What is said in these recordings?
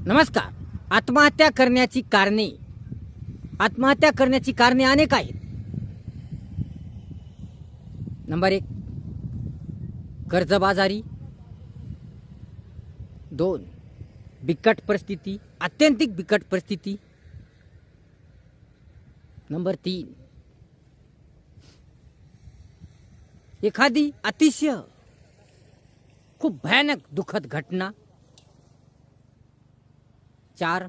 नमस्कार. आत्महत्या करण्याची कारणे. आत्महत्या करण्याची कारणे अनेक आहेत. नंबर 1, कर्जबाजारी. 2, बिकट परिस्थिती, अत्यंतिक बिकट परिस्थिती. नंबर 3, एखादी अतिशय खूप भयानक दुःखद घटना. 4,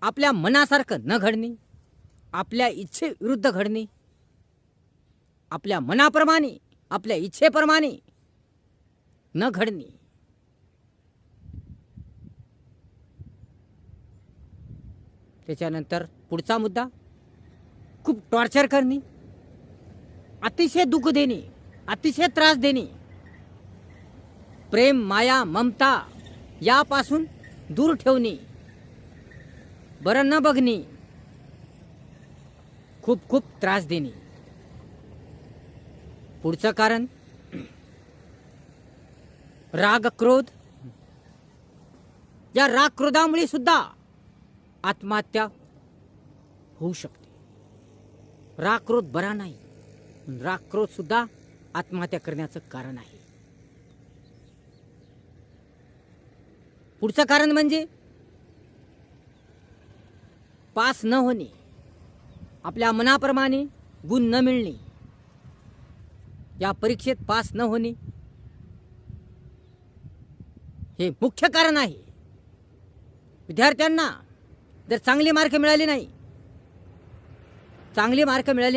आपल्या मनासारखं न घडणे, आपल्या इच्छेविरुद्ध घडणे, आपल्या मनाप्रमाणे, आपल्या इच्छेप्रमाणे न घडणे. त्याच्यानंतर पुढचा मुद्दा, खूप टॉर्चर करणे, अतिशय दुःख देणे, अतिशय त्रास देणे, प्रेम, माया, ममता यापासून दूर ठेवणे, बरं न बघणे, खूप खूप त्रास देणे. पुढचं कारण, राग, क्रोध. या राग क्रोधामुळे सुद्धा आत्महत्या होऊ शकते. राग क्रोध बरा नाही, राग क्रोध सुद्धा आत्महत्या करण्याचं कारण आहे. पुढचं कारण म्हणजे पास न होणे, आपल्या मनाप्रमाणे गुण न मिळणे, या परीक्षेत पास न होणे हे मुख्य कारण आहे. विद्यार्थ्यांना जर चांगले मार्क मिळाले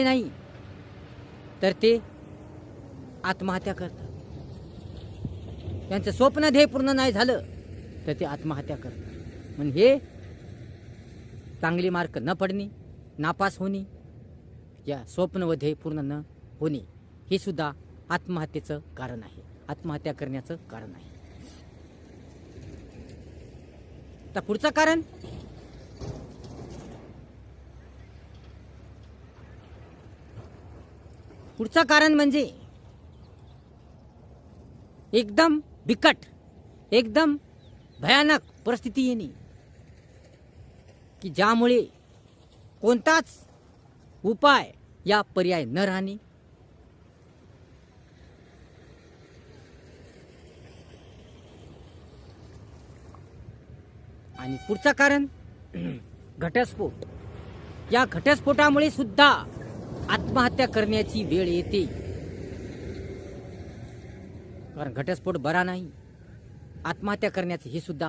नाही तर ते आत्महत्या करतात. त्यांचं स्वप्न ध्येय पूर्ण नाही झालं तर ते आत्महत्या करतात. म्हणून हे चांगले मार्क न पडणे, नापास होणे, या स्वप्न व ध्येय पूर्ण न होणे हे सुद्धा आत्महत्येचं कारण आहे, आत्महत्या करण्याचं कारण आहे. तर पुढचं कारण, म्हणजे एकदम बिकट, एकदम भयानक परिस्थिती येणे की ज्यामुळे कोणताच उपाय या पर्याय न राहणे. आणि पुढचं कारण, घटस्फोट. या घटस्फोटामुळे सुद्धा आत्महत्या करण्याची वेळ येते. कारण घटस्फोट बरा नाही, आत्महत्या करण्याचे हे सुद्धा